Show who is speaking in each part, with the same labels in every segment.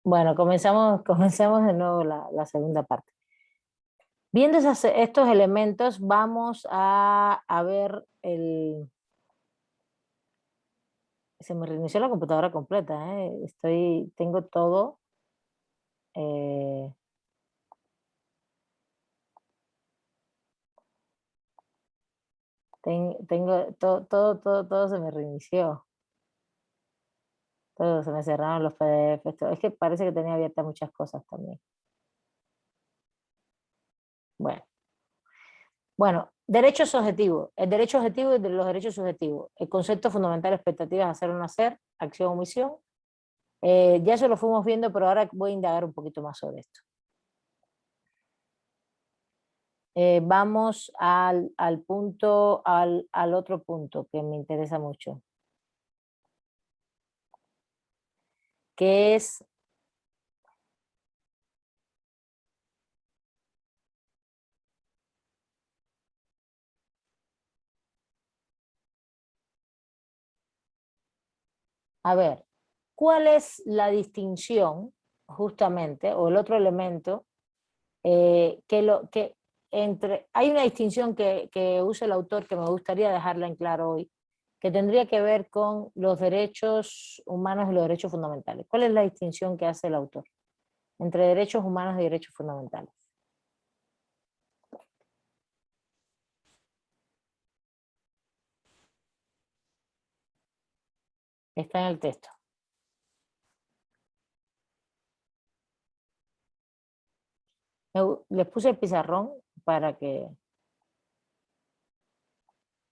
Speaker 1: Bueno, comenzamos de nuevo la segunda parte. Viendo estos elementos, vamos a ver el... Se me reinició la computadora completa, ¿eh? Tengo todo. eh, tengo todo se me reinició. Todo se me cerraron los PDFs. Es que parece que tenía abiertas muchas cosas también. Bueno. Bueno, derechos subjetivos. El derecho objetivo y los derechos subjetivos. El concepto fundamental, expectativas, hacer o no hacer, acción o omisión. Ya eso lo fuimos viendo, pero ahora voy a indagar un poquito más sobre esto. Vamos al otro punto que me interesa mucho, que es a ver, ¿cuál es la distinción justamente, o el otro elemento, hay una distinción que usa el autor que me gustaría dejarla en claro hoy, que tendría que ver con los derechos humanos y los derechos fundamentales? ¿Cuál es la distinción que hace el autor entre derechos humanos y derechos fundamentales? Está en el texto. Les puse el pizarrón para que...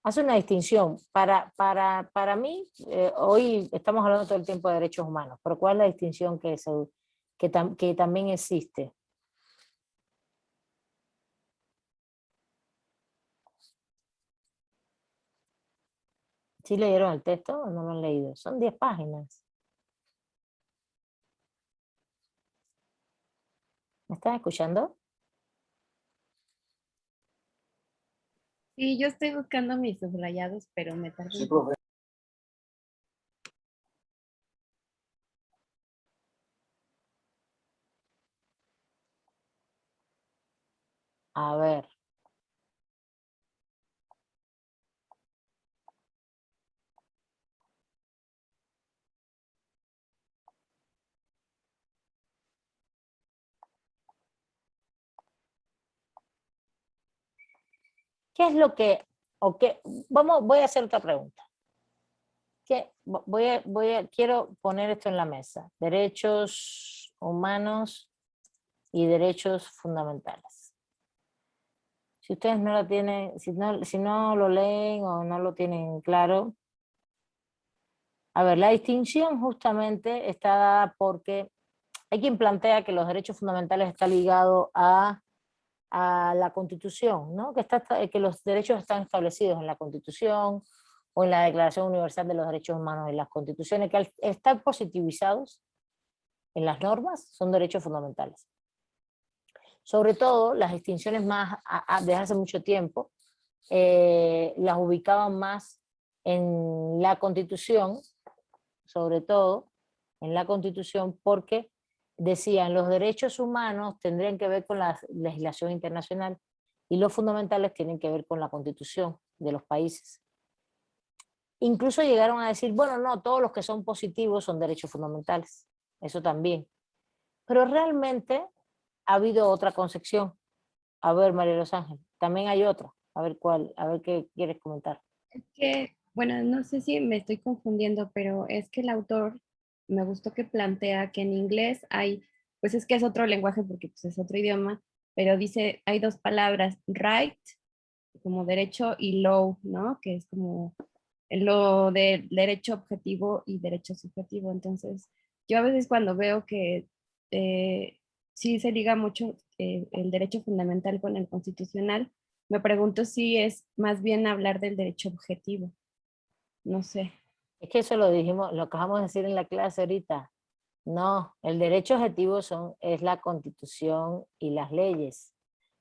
Speaker 1: Hace una distinción. Para mí, hoy estamos hablando todo el tiempo de derechos humanos, pero ¿cuál es la distinción que también existe? ¿Sí leyeron el texto o no lo han leído? Son 10 páginas. ¿Me están escuchando?
Speaker 2: Sí, yo estoy buscando mis subrayados, pero me tardé.
Speaker 3: Sí, profe.
Speaker 1: A ver. ¿Qué es lo que... o qué, voy a hacer otra pregunta. Quiero poner esto en la mesa. Derechos humanos y derechos fundamentales. Si ustedes no lo tienen, si no lo leen o no lo tienen claro, a ver, la distinción justamente está dada porque hay quien plantea que los derechos fundamentales están ligados a la Constitución, ¿no? Que los derechos están establecidos en la Constitución o en la Declaración Universal de los Derechos Humanos, en las constituciones, que al estar positivizados en las normas son derechos fundamentales. Sobre todo, las distinciones más desde hace mucho tiempo las ubicaban más en la Constitución, sobre todo en la Constitución, porque decían los derechos humanos tendrían que ver con la legislación internacional y los fundamentales tienen que ver con la Constitución de los países. Incluso llegaron a decir, bueno, no, todos los que son positivos son derechos fundamentales, eso también. Pero realmente ha habido otra concepción. A ver, María Los Ángeles, también hay otra. A ver cuál, a ver qué quieres comentar.
Speaker 2: Es que, bueno, no sé si me estoy confundiendo, pero es que el autor me gustó que plantea que en inglés hay, pues es que es otro lenguaje porque pues, es otro idioma, pero dice, hay dos palabras, right, como derecho, y law, ¿no? Que es como lo de derecho objetivo y derecho subjetivo. Entonces, yo a veces cuando veo que sí se liga mucho el derecho fundamental con el constitucional, me pregunto si es más bien hablar del derecho objetivo. No sé.
Speaker 1: Es que eso lo dijimos, lo acabamos de decir en la clase ahorita. No, el derecho objetivo es la Constitución y las leyes,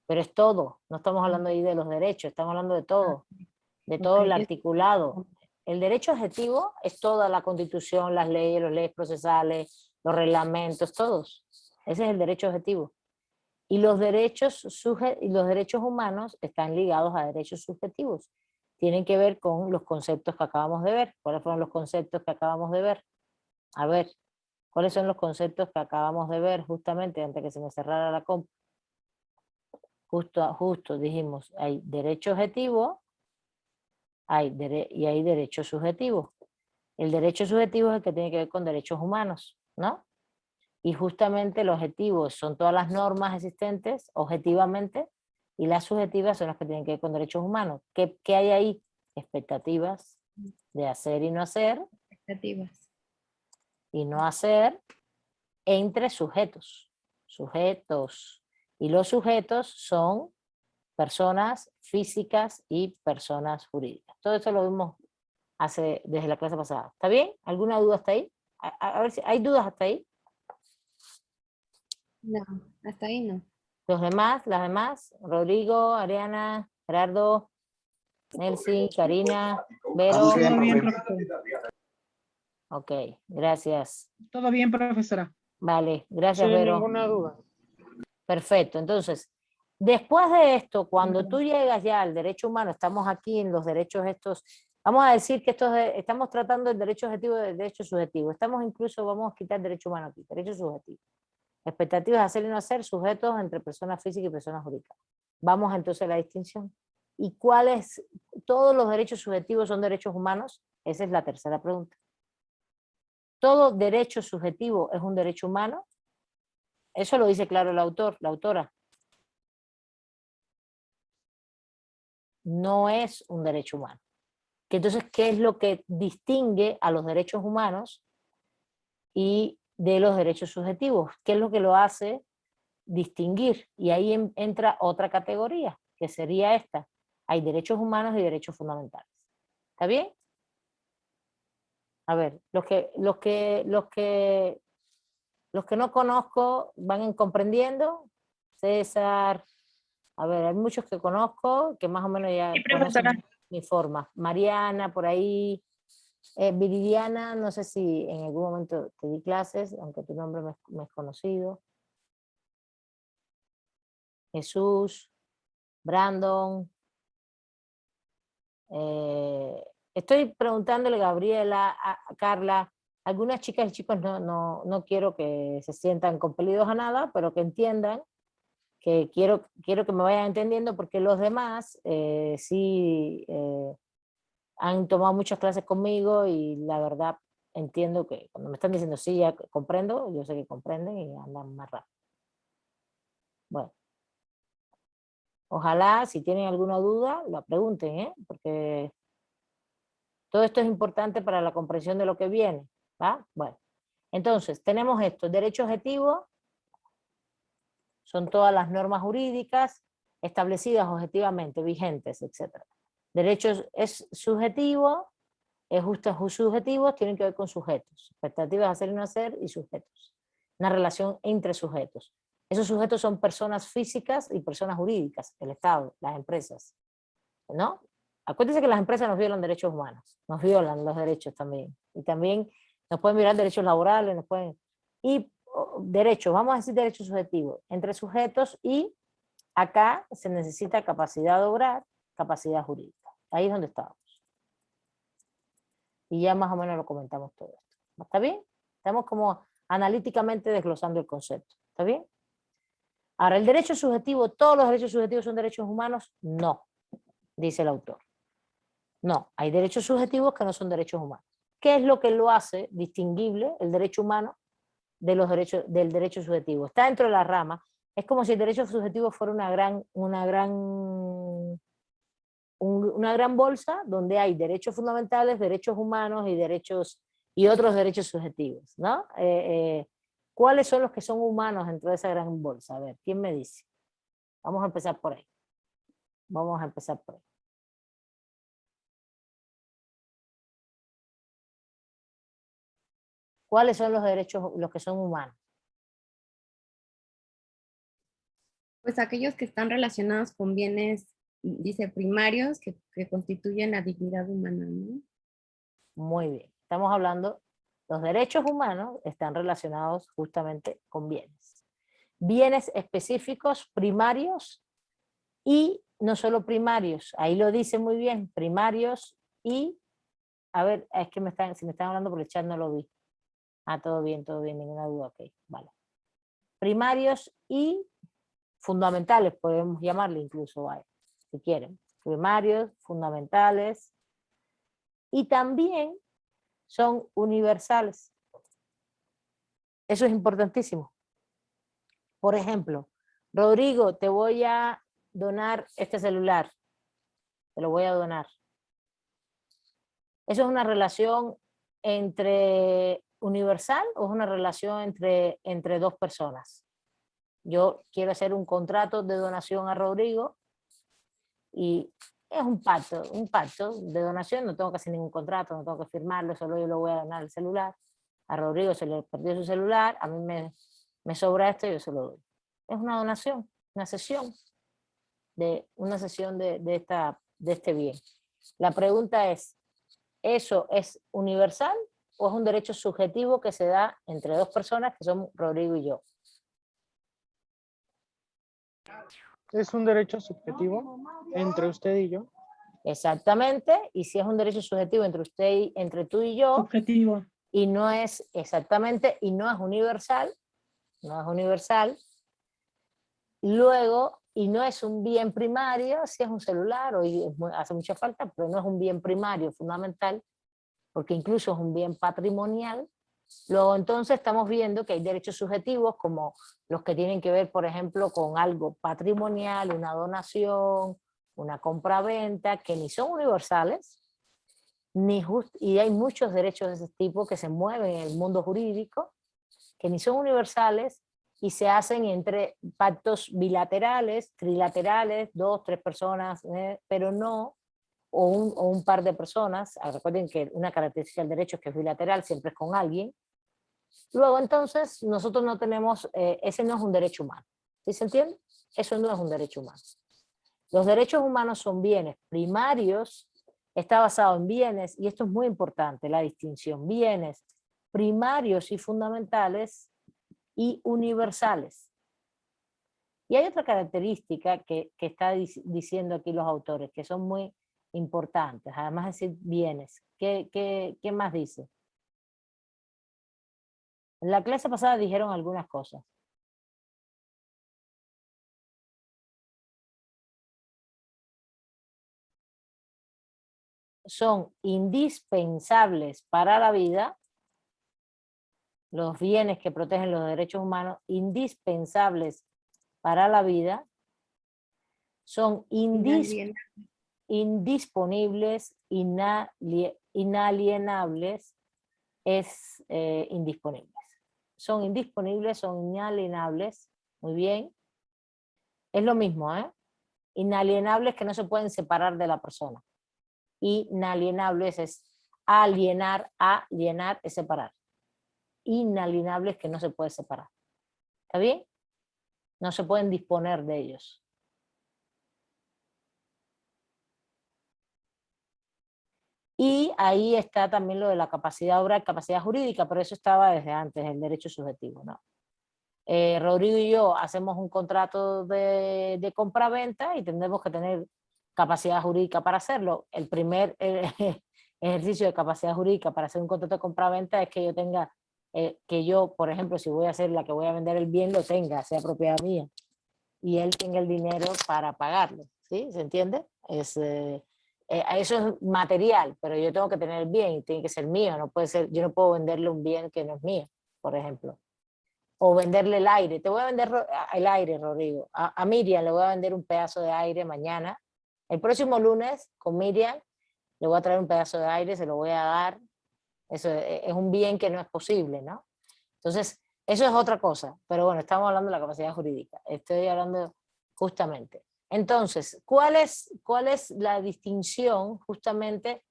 Speaker 1: pero es todo. No estamos hablando ahí de los derechos, estamos hablando de
Speaker 2: Ok,
Speaker 1: todo el articulado. El derecho objetivo es toda la Constitución, las leyes procesales, los reglamentos, todos. Ese es el derecho objetivo. Y los derechos humanos están ligados a derechos subjetivos. Tienen que ver con los conceptos que acabamos de ver. ¿Cuáles fueron los conceptos que acabamos de ver? A ver, ¿cuáles son los conceptos que acabamos de ver justamente antes que se me cerrara la compu? Justo dijimos, hay derecho objetivo y hay derecho subjetivo. El derecho subjetivo es el que tiene que ver con derechos humanos, ¿no? Y justamente los objetivos son todas las normas existentes objetivamente y las subjetivas son las que tienen que ver con derechos humanos. ¿Qué hay ahí? Expectativas de hacer y no hacer.
Speaker 2: Expectativas.
Speaker 1: Y no hacer entre sujetos. Sujetos. Y los sujetos son personas físicas y personas jurídicas. Todo eso lo vimos desde la clase pasada. ¿Está bien? ¿Alguna duda hasta ahí? A ver si hay dudas hasta ahí.
Speaker 2: No, hasta ahí no.
Speaker 1: Los demás, las demás, Rodrigo, Ariana, Gerardo, Nelson, Karina, Vero.
Speaker 3: Todo bien, profesora.
Speaker 1: Ok, gracias.
Speaker 3: Todo bien, profesora.
Speaker 1: Vale, gracias,
Speaker 4: Sin
Speaker 1: Vero.
Speaker 4: ninguna duda.
Speaker 1: Perfecto, entonces, después de esto, cuando tú llegas ya al derecho humano, estamos aquí en los derechos estos, vamos a decir que estamos tratando el derecho objetivo y el derecho subjetivo. Estamos incluso, vamos a quitar derecho humano aquí, derecho subjetivo. Expectativas de hacer y no hacer, sujetos entre personas físicas y personas jurídicas. Vamos entonces a la distinción. ¿Y cuáles? ¿Todos los derechos subjetivos son derechos humanos? Esa es la tercera pregunta. ¿Todo derecho subjetivo es un derecho humano? Eso lo dice claro el autor, la autora. No es un derecho humano. Entonces, ¿qué es lo que distingue a los derechos humanos y de los derechos subjetivos? ¿Qué es lo que lo hace distinguir? Y ahí entra otra categoría, que sería esta. Hay derechos humanos y derechos fundamentales. ¿Está bien? A ver, los que no conozco van comprendiendo. César, a ver, hay muchos que conozco que más o menos ya
Speaker 3: Sí, profesora.
Speaker 1: conocen mi forma. Mariana, por ahí. Viridiana, no sé si en algún momento te di clases, aunque tu nombre me es conocido. Jesús, Brandon. Estoy preguntándole, Gabriela, a Carla, algunas chicas y chicos no quiero que se sientan compelidos a nada, pero que entiendan que quiero que me vayan entendiendo, porque los demás sí han tomado muchas clases conmigo y la verdad entiendo que cuando me están diciendo sí, ya comprendo, yo sé que comprenden y andan más rápido. Bueno. Ojalá, si tienen alguna duda, la pregunten, ¿eh? Porque todo esto es importante para la comprensión de lo que viene, ¿va? Bueno, entonces, tenemos esto, derecho objetivo, son todas las normas jurídicas establecidas objetivamente, vigentes, etc. Derechos es subjetivo, es justo subjetivos, tienen que ver con sujetos, expectativas de hacer y no hacer y sujetos. Una relación entre sujetos. Esos sujetos son personas físicas y personas jurídicas, el Estado, las empresas, ¿no? Acuérdense que las empresas nos violan derechos humanos, nos violan los derechos también, y también nos pueden violar derechos laborales, y derechos, vamos a decir derechos subjetivos, entre sujetos, y acá se necesita capacidad de obrar, capacidad jurídica. Ahí es donde estamos. Y ya más o menos lo comentamos todo esto. ¿Está bien? Estamos como analíticamente desglosando el concepto. ¿Está bien? Ahora, ¿el derecho subjetivo, todos los derechos subjetivos son derechos humanos? No, dice el autor. No, hay derechos subjetivos que no son derechos humanos. ¿Qué es lo que lo hace distinguible el derecho humano de los derechos, del derecho subjetivo? Está dentro de la rama. Es como si el derecho subjetivo fuera una gran bolsa donde hay derechos fundamentales, derechos humanos y otros derechos subjetivos, ¿no? ¿Cuáles son los que son humanos dentro de esa gran bolsa? A ver, ¿quién me dice? Vamos a empezar por ahí. Vamos a empezar por ahí. ¿Cuáles son los derechos, los que son humanos?
Speaker 2: Pues aquellos que están relacionados con bienes, dice, primarios que constituyen la dignidad humana, ¿no?
Speaker 1: Muy bien. Estamos hablando Los derechos humanos están relacionados justamente con bienes. Bienes específicos, primarios, y no solo primarios, ahí lo dice muy bien, primarios y, a ver, es que si me están hablando por el chat no lo vi. Ah, todo bien, ninguna duda, ok, vale. Primarios y fundamentales, podemos llamarle incluso, vale, si quieren. Primarios, fundamentales, y también son universales. Eso es importantísimo. Por ejemplo, Rodrigo, te voy a donar este celular. Te lo voy a donar. ¿Eso es una relación universal o es una relación entre dos personas? Yo quiero hacer un contrato de donación a Rodrigo y es un pacto de donación, no tengo que hacer ningún contrato, no tengo que firmarlo, solo yo le voy a donar el celular. A Rodrigo se le perdió su celular, a mí me sobra esto y yo se lo doy. Es una donación, una sesión de este bien. La pregunta es, ¿eso es universal o es un derecho subjetivo que se da entre dos personas que son Rodrigo y yo?
Speaker 4: Es un derecho subjetivo entre usted y yo.
Speaker 1: Exactamente, y si es un derecho subjetivo entre tú y yo,
Speaker 3: Subjetivo.
Speaker 1: y no es exactamente, y no es universal, luego, y no es un bien primario, si es un celular, hoy hace mucha falta, pero no es un bien primario fundamental, porque incluso es un bien patrimonial. Luego entonces estamos viendo que hay derechos subjetivos como los que tienen que ver, por ejemplo, con algo patrimonial, una donación, una compra-venta, que ni son universales, y hay muchos derechos de ese tipo que se mueven en el mundo jurídico, que ni son universales y se hacen entre pactos bilaterales, trilaterales, 2, 3 personas, pero no, o un par de personas. Recuerden que una característica del derecho es que es bilateral, siempre es con alguien. Luego entonces nosotros no tenemos, ese no es un derecho humano. ¿Sí se entiende? Eso no es un derecho humano. Los derechos humanos son bienes primarios, está basado en bienes, y esto es muy importante, la distinción, bienes primarios y fundamentales y universales. Y hay otra característica que está diciendo aquí los autores, que son muy importantes, además de decir bienes. ¿Qué más dice? En la clase pasada dijeron algunas cosas. Son indispensables para la vida, los bienes que protegen los derechos humanos, indispensables para la vida, son indisponibles, inalienables, indisponibles. Son indisponibles, son inalienables, muy bien. Es lo mismo, ¿eh? Inalienables que no se pueden separar de la persona. Inalienables es alienar es separar. Inalienables que no se puede separar. ¿Está bien? No se pueden disponer de ellos. Y ahí está también lo de la capacidad oral, capacidad jurídica, pero eso estaba desde antes, el derecho subjetivo, ¿no? Rodrigo y yo hacemos un contrato de compra-venta y tendremos que tener capacidad jurídica para hacerlo. El primer ejercicio de capacidad jurídica para hacer un contrato de compra-venta es que yo tenga, que yo, por ejemplo, si voy a ser la que voy a vender el bien, lo tenga, sea propiedad mía, y él tenga el dinero para pagarlo, ¿sí? ¿Se entiende? Eso es material, pero yo tengo que tener el bien y tiene que ser mío, no puede ser, yo no puedo venderle un bien que no es mío, por ejemplo. O venderle el aire. Te voy a vender el aire, Rodrigo. A Miriam le voy a vender un pedazo de aire mañana. El próximo lunes con Miriam le voy a traer un pedazo de aire, se lo voy a dar. Eso es un bien que no es posible, ¿no? Entonces, eso es otra cosa. Pero bueno, estamos hablando de la capacidad jurídica. Estoy hablando justamente. Entonces, ¿cuál es la distinción justamente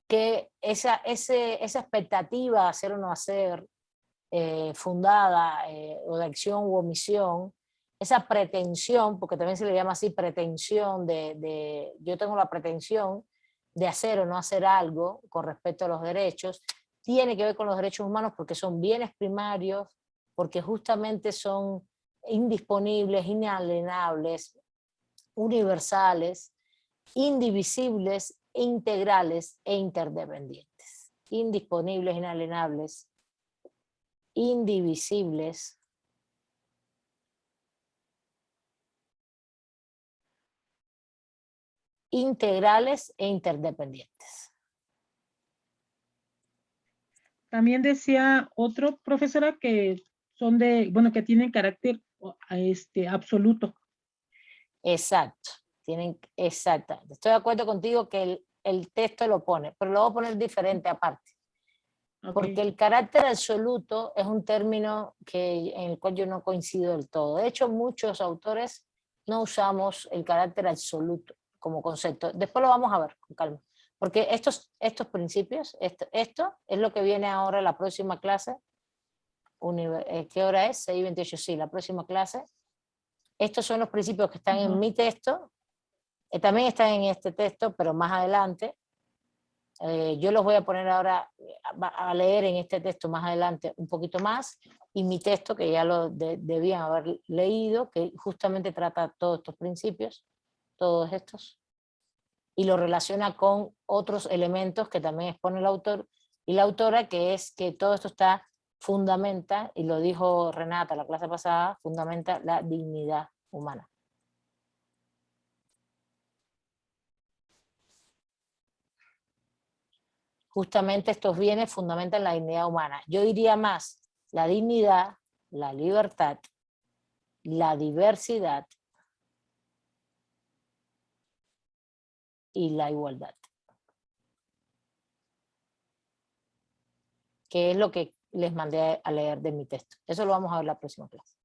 Speaker 1: que esa expectativa, hacer o no hacer, fundada, o de acción u omisión, esa pretensión, porque también se le llama así pretensión, yo tengo la pretensión de hacer o no hacer algo con respecto a los derechos, tiene que ver con los derechos humanos porque son bienes primarios, porque justamente son indisponibles, inalienables, universales, indivisibles, integrales e interdependientes. Indisponibles, inalienables, indivisibles, integrales e interdependientes.
Speaker 3: También decía otro, profesora, que son de, bueno, que tienen carácter absoluto.
Speaker 1: Exacto, exacto. Estoy de acuerdo contigo que el texto lo pone, pero lo voy a poner diferente aparte.
Speaker 3: Okay.
Speaker 1: Porque el carácter absoluto es un término en el cual yo no coincido del todo. De hecho, muchos autores no usamos el carácter absoluto como concepto. Después lo vamos a ver con calma. Porque estos principios, esto es lo que viene ahora en la próxima clase. ¿Qué hora es? 6:28, sí, la próxima clase. Estos son los principios que están en mi texto. También están en este texto, pero más adelante. Yo los voy a poner ahora a leer en este texto más adelante un poquito más, y mi texto, que ya lo debían haber leído, que justamente trata todos estos principios, todos estos, y lo relaciona con otros elementos que también expone el autor y la autora, que es que todo esto fundamenta, y lo dijo Renata la clase pasada, fundamenta la dignidad humana. Justamente estos bienes fundamentan la dignidad humana. Yo diría más, la dignidad, la libertad, la diversidad y la igualdad. Que es lo que les mandé a leer de mi texto. Eso lo vamos a ver en la próxima clase.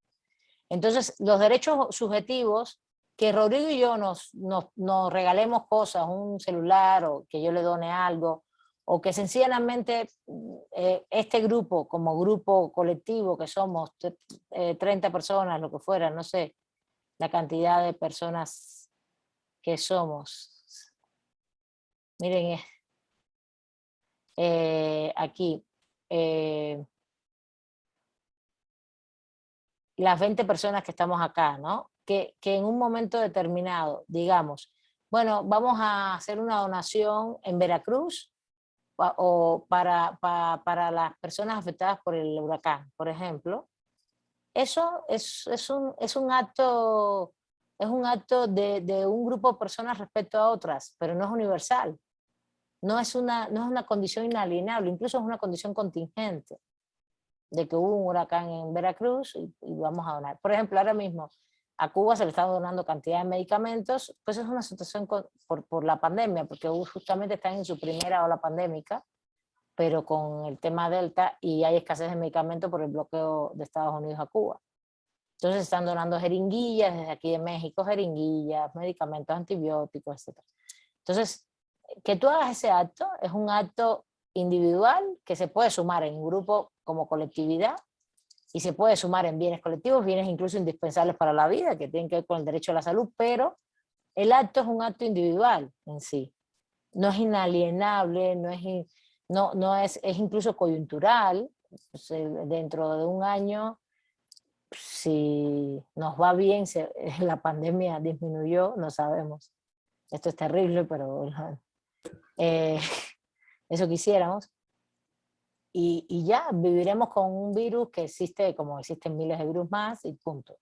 Speaker 1: Entonces, los derechos subjetivos, que Rodrigo y yo nos regalemos cosas, un celular, o que yo le done algo, o que sencillamente este grupo, como grupo colectivo que somos 30 personas, lo que fuera, no sé, la cantidad de personas que somos. Miren, aquí, las 20 personas que estamos acá, ¿no? Que en un momento determinado, digamos, bueno, vamos a hacer una donación en Veracruz, o para las personas afectadas por el huracán, por ejemplo. Eso es un acto de un grupo de personas respecto a otras, pero no es universal. No es una condición inalienable, incluso es una condición contingente de que hubo un huracán en Veracruz y vamos a donar. Por ejemplo, ahora mismo a Cuba se le está donando cantidad de medicamentos, pues es una situación por la pandemia, porque justamente están en su primera ola pandémica, pero con el tema Delta, y hay escasez de medicamentos por el bloqueo de Estados Unidos a Cuba. Entonces están donando jeringuillas desde aquí de México, jeringuillas, medicamentos antibióticos, etc. Entonces, que tú hagas ese acto es un acto individual que se puede sumar en un grupo como colectividad, y se puede sumar en bienes colectivos, bienes incluso indispensables para la vida, que tienen que ver con el derecho a la salud, pero el acto es un acto individual en sí. No es inalienable, es incluso coyuntural. Pues, dentro de un año, si nos va bien, la pandemia disminuyó, no sabemos. Esto es terrible, pero eso quisiéramos. Y ya viviremos con un virus que existe, como existen miles de virus más, y punto.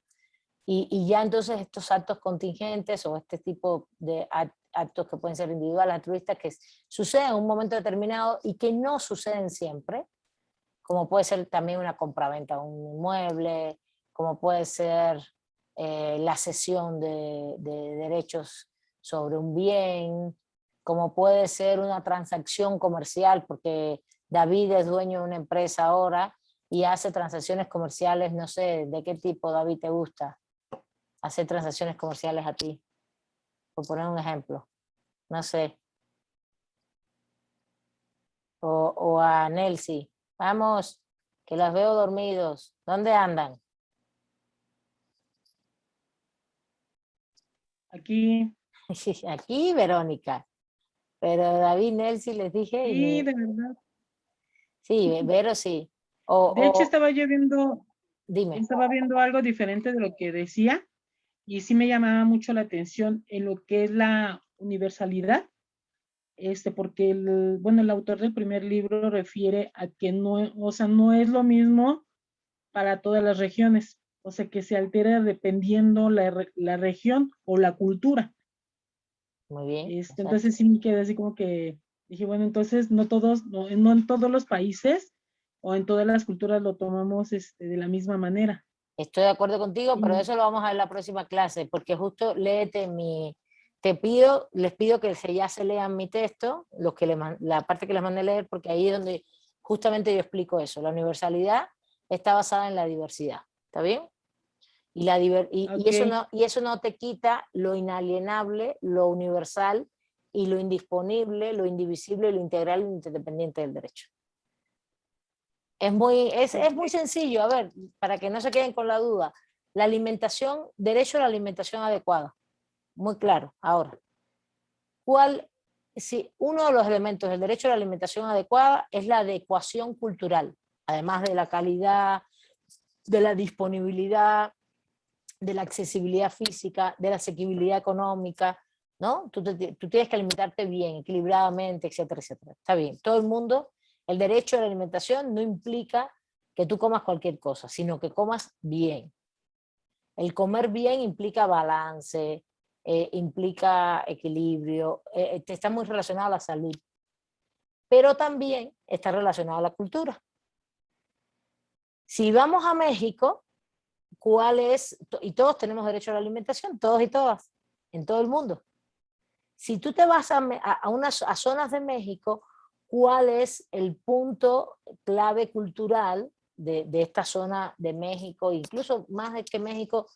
Speaker 1: Y ya entonces estos actos contingentes o este tipo de actos que pueden ser individuales, altruistas, que suceden en un momento determinado y que no suceden siempre, como puede ser también una compraventa de un inmueble, como puede ser la cesión de derechos sobre un bien, como puede ser una transacción comercial, porque David es dueño de una empresa ahora y hace transacciones comerciales, no sé, ¿de qué tipo, David, te gusta hacer transacciones comerciales a ti? Por poner un ejemplo, no sé. O a Nelsi, vamos, que las veo dormidos, ¿dónde andan?
Speaker 3: Aquí.
Speaker 1: Aquí, Verónica. Pero David, Nelsi, les dije.
Speaker 3: Sí, de verdad.
Speaker 1: Sí, Vero sí.
Speaker 3: De hecho,
Speaker 1: O dime.
Speaker 3: estaba viendo algo diferente de lo que decía y sí me llamaba mucho la atención en lo que es la universalidad, porque el autor del primer libro refiere a que no, o sea, no es lo mismo para todas las regiones, o sea, que se altera dependiendo la región o la cultura.
Speaker 1: Muy bien. Exacto.
Speaker 3: Entonces sí me quedé así como que dije, bueno, entonces no en todos los países o en todas las culturas lo tomamos de la misma manera.
Speaker 1: Estoy de acuerdo contigo, pero
Speaker 3: Y,
Speaker 1: eso lo vamos a ver en la próxima clase, porque justo léete les pido que ya se lean mi texto, la parte que les mandé a leer, porque ahí es donde justamente yo explico eso. La universalidad está basada en la diversidad, ¿está bien?
Speaker 3: ok,
Speaker 1: Y eso no te quita lo inalienable, lo universal y lo indisponible, lo indivisible, lo integral e independiente del derecho. Es muy sencillo, a ver, para que no se queden con la duda. La alimentación, derecho a la alimentación adecuada. Muy claro. Ahora, uno de los elementos del derecho a la alimentación adecuada es la adecuación cultural, además de la calidad, de la disponibilidad, de la accesibilidad física, de la asequibilidad económica, ¿no? Tú tienes que alimentarte bien, equilibradamente, etcétera, etcétera. Está bien. Todo el mundo, el derecho a la alimentación no implica que tú comas cualquier cosa, sino que comas bien. El comer bien implica balance, implica equilibrio, está muy relacionado a la salud, pero también está relacionado a la cultura. Si vamos a México, y todos tenemos derecho a la alimentación, todos y todas, en todo el mundo. Si tú te vas a zonas de México, ¿cuál es el punto clave cultural de esta zona de México? Incluso más de que México,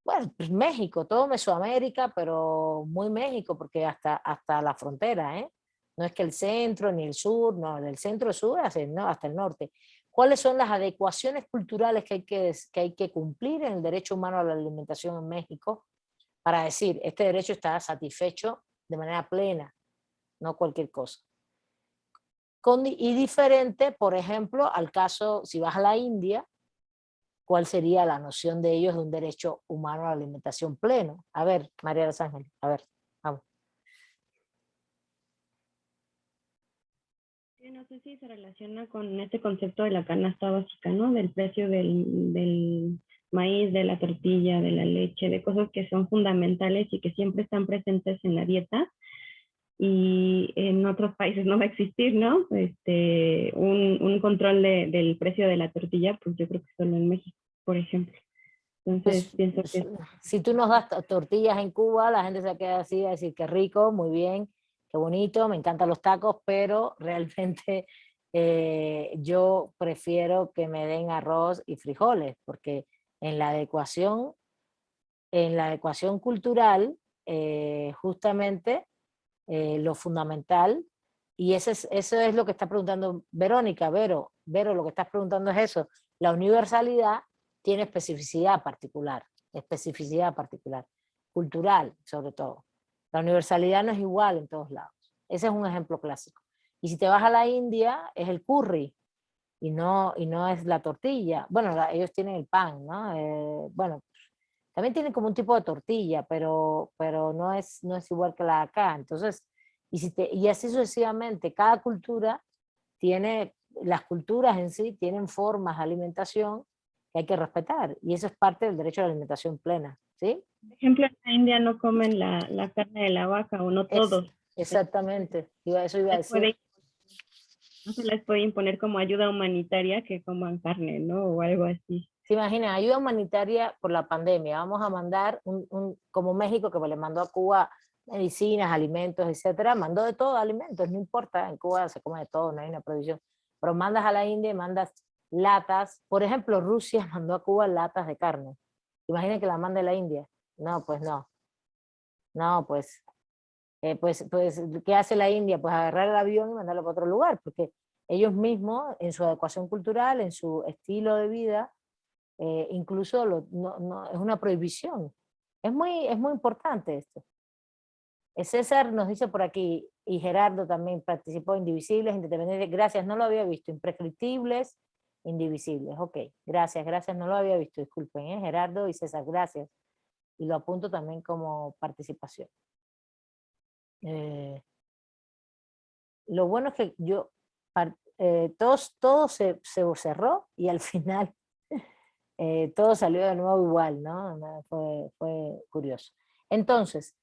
Speaker 1: bueno, pues México, todo Mesoamérica, pero muy México, porque hasta la frontera, ¿eh? No es que el centro ni el sur, no, del centro sur hasta el norte. ¿Cuáles son las adecuaciones culturales que hay que cumplir en el derecho humano a la alimentación en México para decir, este derecho está satisfecho de manera plena, no cualquier cosa? Y diferente, por ejemplo, al caso, si vas a la India, ¿cuál sería la noción de ellos de un derecho humano a la alimentación pleno? A ver, María de los Ángeles, a ver, vamos.
Speaker 2: No sé si se relaciona con este concepto de la canasta básica, ¿no? Del precio del maíz, de la tortilla, de la leche, de cosas que son fundamentales y que siempre están presentes en la dieta. Y en otros países no va a existir, ¿no? Un control del precio de la tortilla, pues yo creo que solo en México, por ejemplo. Entonces
Speaker 1: Pues,
Speaker 2: pienso que
Speaker 1: si tú nos das tortillas en Cuba, la gente se queda así a decir qué rico, muy bien, qué bonito, me encantan los tacos, pero realmente yo prefiero que me den arroz y frijoles, porque en la adecuación, cultural, justamente lo fundamental, y eso es lo que está preguntando Verónica. Vero, lo que estás preguntando es eso. La universalidad tiene especificidad particular, cultural sobre todo. La universalidad no es igual en todos lados. Ese es un ejemplo clásico. Y si te vas a la India, es el curry, y no es la tortilla. Bueno, ellos tienen el pan, ¿no? Bueno, también tienen como un tipo de tortilla, pero no es igual que la de acá. Entonces, y así sucesivamente, cada cultura las culturas en sí tienen formas de alimentación que hay que respetar, y eso es parte del derecho a la alimentación plena, ¿sí?
Speaker 2: por ejemplo, en la India no comen la carne de la vaca, o no todos.
Speaker 1: Exactamente, eso iba a decir.
Speaker 2: No se les puede imponer como ayuda humanitaria que coman carne, ¿no? O algo así.
Speaker 1: Se imagina, ayuda humanitaria por la pandemia. Vamos a mandar, como México, que le mandó a Cuba medicinas, alimentos, etcétera, mandó de todo, alimentos, no importa, en Cuba se come de todo, no hay una prohibición. Pero mandas a la India y mandas latas. Por ejemplo, Rusia mandó a Cuba latas de carne. Imaginen que la mande a la India. No, pues no. No, pues, ¿qué hace la India? Pues agarrar el avión y mandarlo para otro lugar, porque ellos mismos, en su adecuación cultural, en su estilo de vida, incluso es una prohibición. Es muy importante esto. César nos dice por aquí, y Gerardo también participó, indivisibles, indeterminantes, gracias, no lo había visto, imprescriptibles, indivisibles, ok, gracias, no lo había visto, disculpen, Gerardo y César, gracias, y lo apunto también como participación. Lo bueno es que todo se cerró y al final todo salió de nuevo igual, ¿no? Fue curioso. Entonces,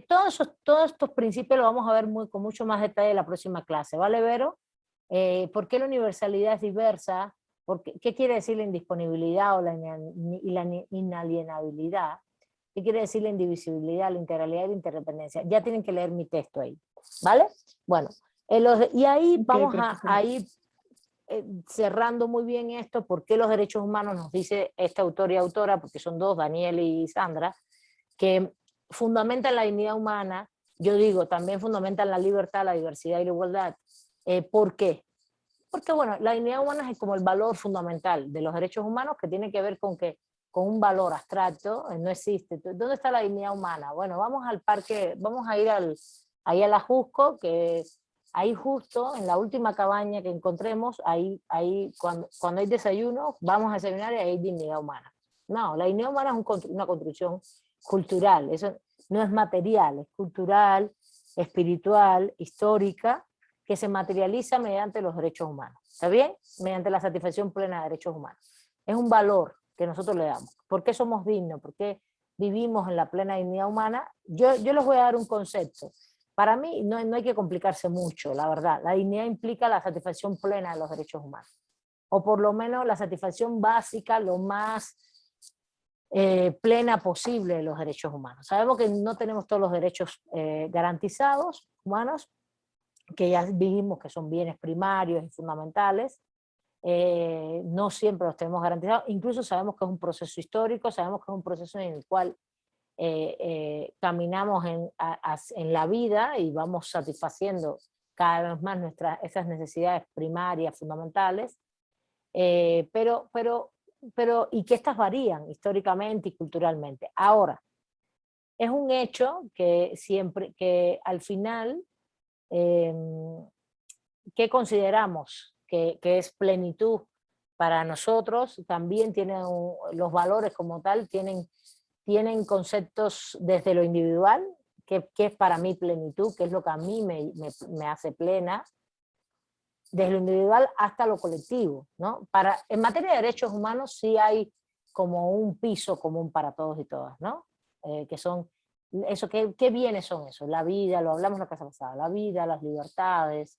Speaker 1: todos estos principios los vamos a ver con mucho más detalle en la próxima clase, ¿vale, Vero? ¿Por qué la universalidad es diversa? ¿Qué quiere decir la indisponibilidad o la inalienabilidad? ¿Qué quiere decir la indivisibilidad, la integralidad y la interdependencia? Ya tienen que leer mi texto ahí, ¿vale? Bueno, y ahí vamos a ir cerrando muy bien esto, por qué los derechos humanos nos dice esta autor y autora, porque son dos, Daniel y Sandra, que fundamentan la dignidad humana, yo digo, también fundamentan la libertad, la diversidad y la igualdad. ¿Por qué? Porque bueno, la dignidad humana es como el valor fundamental de los derechos humanos, que tiene que ver con un valor abstracto, no existe. ¿Dónde está la dignidad humana? Bueno, vamos al parque, vamos a ir ahí a la Jusco, que ahí justo en la última cabaña que encontremos, ahí cuando hay desayuno, vamos a desayunar y ahí hay dignidad humana. No, la dignidad humana es una construcción cultural, eso no es material, es cultural, espiritual, histórica, que se materializa mediante los derechos humanos, ¿está bien? Mediante la satisfacción plena de derechos humanos. Es un valor que nosotros le damos. ¿Por qué somos dignos? ¿Por qué vivimos en la plena dignidad humana? Yo les voy a dar un concepto. Para mí no hay que complicarse mucho, la verdad. La dignidad implica la satisfacción plena de los derechos humanos. O por lo menos la satisfacción básica, lo más plena posible de los derechos humanos. Sabemos que no tenemos todos los derechos garantizados humanos, que ya vimos que son bienes primarios y fundamentales, no siempre los tenemos garantizados, incluso sabemos que es un proceso histórico, sabemos que es un proceso en el cual caminamos en la vida y vamos satisfaciendo cada vez más esas necesidades primarias, fundamentales, pero y que estas varían históricamente y culturalmente. Ahora, es un hecho que al final, ¿qué consideramos que es plenitud para nosotros? También tienen los valores como tal, tienen conceptos desde lo individual, que es para mí plenitud, que es lo que a mí me hace plena, desde lo individual hasta lo colectivo, ¿no? En materia de derechos humanos sí hay como un piso común para todos y todas, ¿no? Que son, ¿qué bienes son esos? La vida, lo hablamos la clase pasada, la vida, las libertades,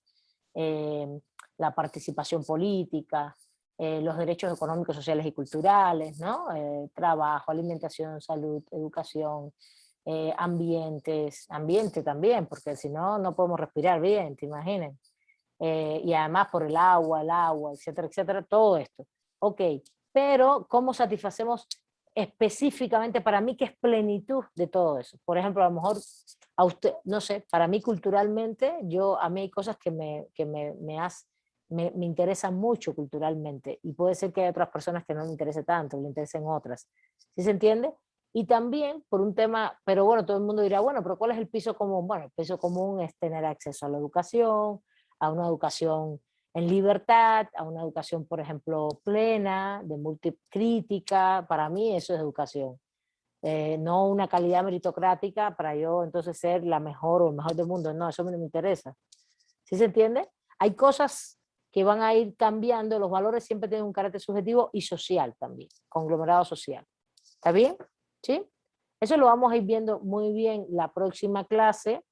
Speaker 1: la participación política, los derechos económicos, sociales y culturales, ¿no? Trabajo, alimentación, salud, educación, ambiente también, porque si no, no podemos respirar bien, te imaginen. Y además por el agua, etcétera, etcétera, todo esto. Ok, pero ¿cómo satisfacemos específicamente para mí qué es plenitud de todo eso? Por ejemplo, a lo mejor a usted, no sé, para mí culturalmente, a mí hay cosas que me interesan mucho culturalmente, y puede ser que hay otras personas que no me interese tanto, le interesen otras. ¿Sí se entiende? Y también por un tema, pero bueno, todo el mundo dirá, bueno, pero ¿cuál es el piso común? Bueno, el piso común es tener acceso a la educación, a una educación en libertad, a una educación, por ejemplo, plena, de multicrítica. Para mí eso es educación. No una calidad meritocrática para yo entonces ser la mejor o el mejor del mundo. No, eso no me interesa. ¿Sí se entiende? Hay cosas que van a ir cambiando, los valores siempre tienen un carácter subjetivo y social también, conglomerado social. ¿Está bien? ¿Sí? Eso lo vamos a ir viendo muy bien la próxima clase,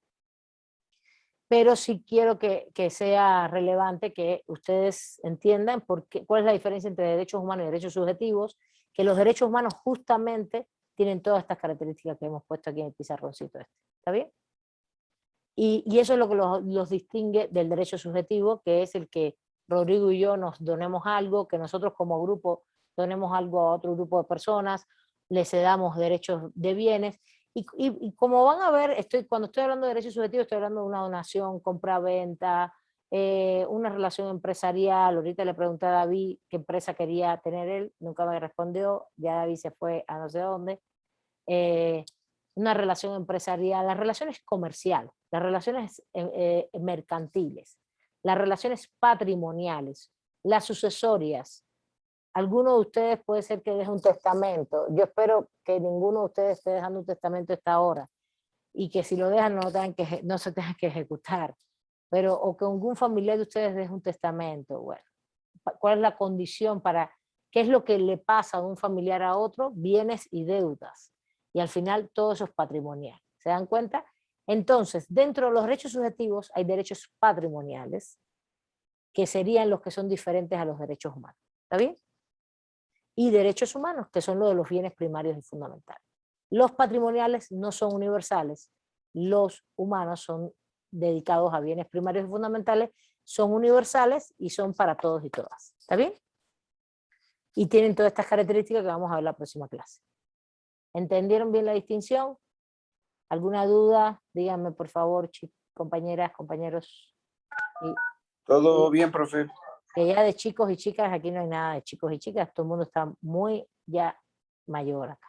Speaker 1: pero sí quiero que sea relevante que ustedes entiendan cuál es la diferencia entre derechos humanos y derechos subjetivos, que los derechos humanos justamente tienen todas estas características que hemos puesto aquí en el pizarroncito este. ¿Está bien? Y eso es lo que los distingue del derecho subjetivo, que es el que Rodrigo y yo nos donemos algo, que nosotros como grupo donemos algo a otro grupo de personas, les cedamos derechos de bienes, y como van a ver, cuando estoy hablando de derechos subjetivos, estoy hablando de una donación, compra-venta, una relación empresarial. Ahorita le pregunté a David qué empresa quería tener él, nunca me respondió, ya David se fue a no sé dónde. una relación empresarial, las relaciones comerciales, las relaciones mercantiles, las relaciones patrimoniales, las sucesorias. Alguno de ustedes puede ser que deje un testamento. Yo espero que ninguno de ustedes esté dejando un testamento a esta hora y que si lo dejan no se tengan que ejecutar. Pero, o que algún familiar de ustedes deje un testamento. Bueno, ¿cuál es la condición para qué es lo que le pasa de un familiar a otro? Bienes y deudas. Y al final todo eso es patrimonial. ¿Se dan cuenta? Entonces, dentro de los derechos subjetivos hay derechos patrimoniales que serían los que son diferentes a los derechos humanos. ¿Está bien? Y derechos humanos, que son los de los bienes primarios y fundamentales. Los patrimoniales no son universales. Los humanos son dedicados a bienes primarios y fundamentales, son universales y son para todos y todas. ¿Está bien? Y tienen todas estas características que vamos a ver en la próxima clase. ¿Entendieron bien la distinción? ¿Alguna duda? Díganme, por favor, compañeras, compañeros.
Speaker 5: Todo bien, profe.
Speaker 1: Que ya de chicos y chicas, aquí no hay nada de chicos y chicas, todo el mundo está muy ya mayor acá.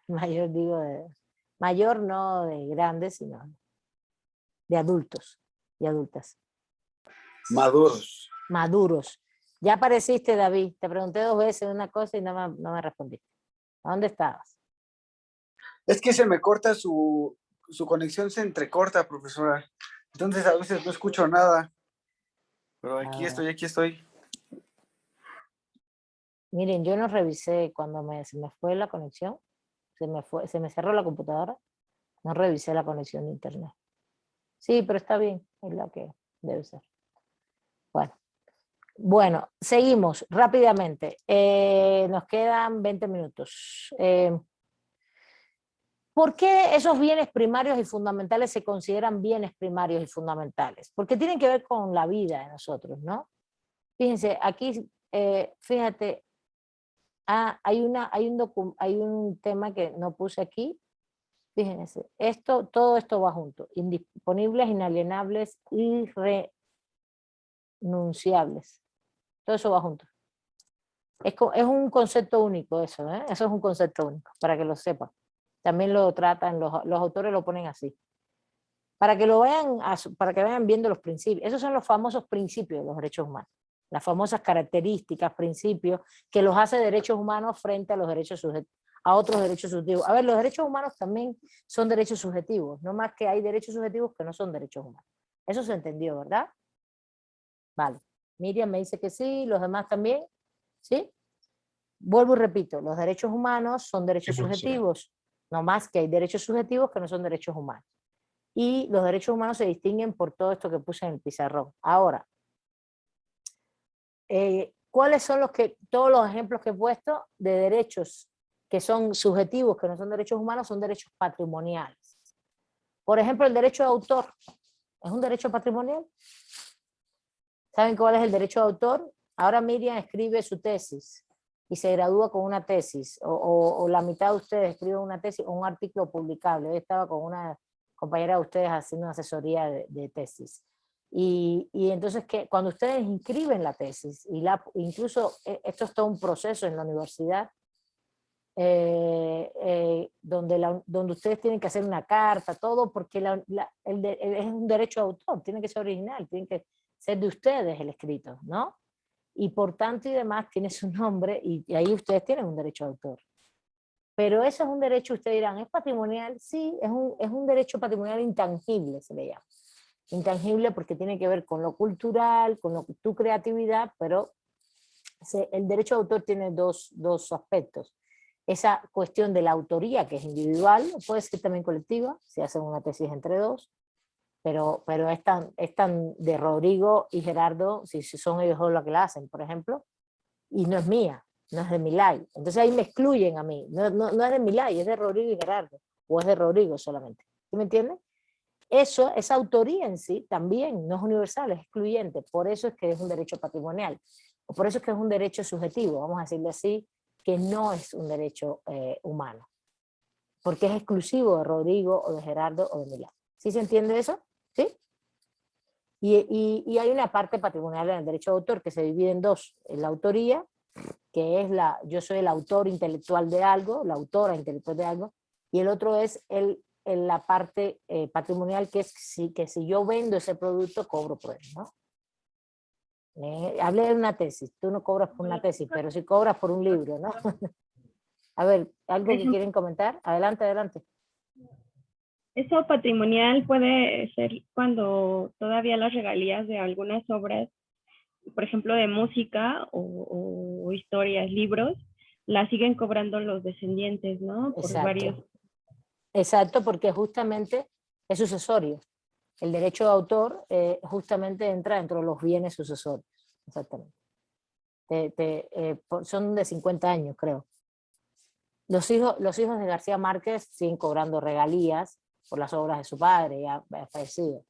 Speaker 1: Mayor digo, mayor no de grandes, sino de adultos y adultas.
Speaker 5: Maduros.
Speaker 1: Maduros. Ya apareciste, David, te pregunté 2 veces una cosa y no me respondiste. ¿A dónde estabas?
Speaker 5: Es que se me corta su conexión, se entrecorta, profesora. Entonces a veces no escucho nada. Pero aquí estoy.
Speaker 1: Miren, yo no revisé cuando se me fue la conexión, se me cerró la computadora, no revisé la conexión de internet. Sí, pero está bien, es lo que debe ser. Bueno, seguimos rápidamente. Nos quedan 20 minutos. ¿Por qué esos bienes primarios y fundamentales se consideran bienes primarios y fundamentales? Porque tienen que ver con la vida de nosotros, ¿no? Fíjense, aquí, fíjate, hay un tema que no puse aquí. Fíjense, todo esto va junto. Indisponibles, inalienables, irrenunciables. Todo eso va junto. Es un concepto único eso, ¿eh? Eso es un concepto único, para que lo sepan. También lo tratan, los autores lo ponen así. Para que vayan viendo los principios. Esos son los famosos principios de los derechos humanos. Las famosas características, principios, que los hace derechos humanos frente a los derechos a otros derechos subjetivos. A ver, los derechos humanos también son derechos subjetivos, no más que hay derechos subjetivos que no son derechos humanos. Eso se entendió, ¿verdad? Vale. Miriam me dice que sí, los demás también. ¿Sí? Vuelvo y repito, los derechos humanos son derechos subjetivos, no más que hay derechos subjetivos que no son derechos humanos. Y los derechos humanos se distinguen por todo esto que puse en el pizarrón. Ahora, ¿cuáles son todos los ejemplos que he puesto de derechos que son subjetivos, que no son derechos humanos, son derechos patrimoniales? Por ejemplo, el derecho de autor, ¿es un derecho patrimonial? ¿Saben cuál es el derecho de autor? Ahora Miriam escribe su tesis y se gradúa con una tesis, o la mitad de ustedes escriben una tesis o un artículo publicable. Hoy estaba con una compañera de ustedes haciendo una asesoría de tesis. Y entonces cuando ustedes inscriben la tesis, incluso esto es todo un proceso en la universidad, donde ustedes tienen que hacer una carta, todo, porque es un derecho de autor, tiene que ser original, tiene que ser de ustedes el escrito, ¿no? Y por tanto y demás tiene su nombre y ahí ustedes tienen un derecho de autor. Pero eso es un derecho, ustedes dirán, ¿es patrimonial? Sí, es un derecho patrimonial intangible, se le llama. Intangible porque tiene que ver con lo cultural, con tu creatividad, pero el derecho de autor tiene dos aspectos. Esa cuestión de la autoría, que es individual, puede ser también colectiva, si hacen una tesis entre dos, pero es tan de Rodrigo y Gerardo, si son ellos dos los que la hacen, por ejemplo, y no es mía, no es de Milay. Entonces ahí me excluyen a mí, no es de Milay, es de Rodrigo y Gerardo, o es de Rodrigo solamente. ¿Sí me entienden? Esa autoría en sí también no es universal, es excluyente, por eso es que es un derecho patrimonial, o por eso es que es un derecho subjetivo, vamos a decirle así, que no es un derecho humano, porque es exclusivo de Rodrigo o de Gerardo o de Milay. ¿Sí se entiende eso? ¿Sí? Y hay una parte patrimonial en el derecho de autor que se divide en dos, la autoría, que es yo soy el autor intelectual de algo, la autora intelectual de algo, y el otro es la parte patrimonial, que es que si yo vendo ese producto, cobro por él, ¿no? Hablé de una tesis, tú no cobras por una tesis, pero sí cobras por un libro, ¿no? A ver, ¿algo que quieren comentar? Adelante, adelante.
Speaker 2: Eso patrimonial puede ser cuando todavía las regalías de algunas obras, por ejemplo, de música o historias, libros, las siguen cobrando los descendientes, ¿no? Por varios.
Speaker 1: Exacto, porque justamente es sucesorio. El derecho de autor justamente entra dentro de los bienes sucesorios. Exactamente. Son de 50 años, creo. Los hijos de García Márquez siguen cobrando regalías por las obras de su padre, ya fallecido.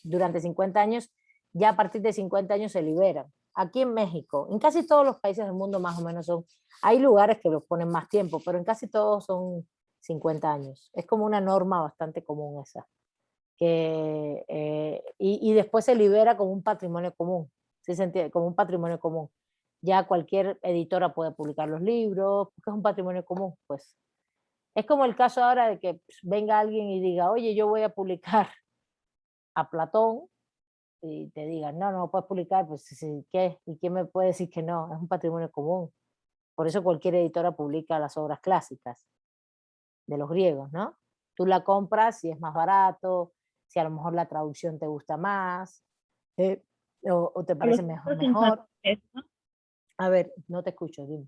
Speaker 1: Durante 50 años, ya a partir de 50 años se liberan. Aquí en México, en casi todos los países del mundo más o menos hay lugares que los ponen más tiempo, pero en casi todos son 50 años. Es como una norma bastante común esa. Y después se libera como un patrimonio común, ¿sí se entiende? Como un patrimonio común. Ya cualquier editora puede publicar los libros, porque es un patrimonio común, pues. Es como el caso ahora de que venga alguien y diga, oye, yo voy a publicar a Platón, y te digan, no, no puedes publicar, pues, ¿qué? ¿Y quién me puede decir que no? Es un patrimonio común. Por eso cualquier editora publica las obras clásicas de los griegos, ¿no? Tú la compras si es más barato, si a lo mejor la traducción te gusta más, o te parece mejor.
Speaker 2: ¿No?
Speaker 1: A ver, no te escucho, dime.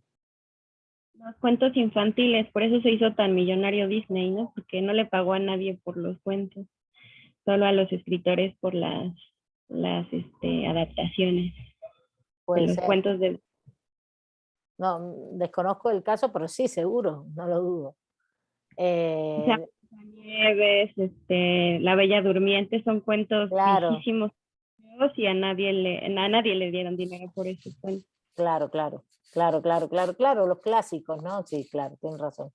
Speaker 2: Los cuentos infantiles, por eso se hizo tan millonario Disney, ¿no? Porque no le pagó a nadie por los cuentos, solo a los escritores por las adaptaciones de los cuentos de...
Speaker 1: No, desconozco el caso, pero sí, seguro, no lo dudo.
Speaker 2: O sea, Nieves, La Bella Durmiente, son cuentos viejísimos y a nadie le dieron dinero por esos cuentos.
Speaker 1: Claro, los clásicos, ¿no? Sí, claro, tienes razón.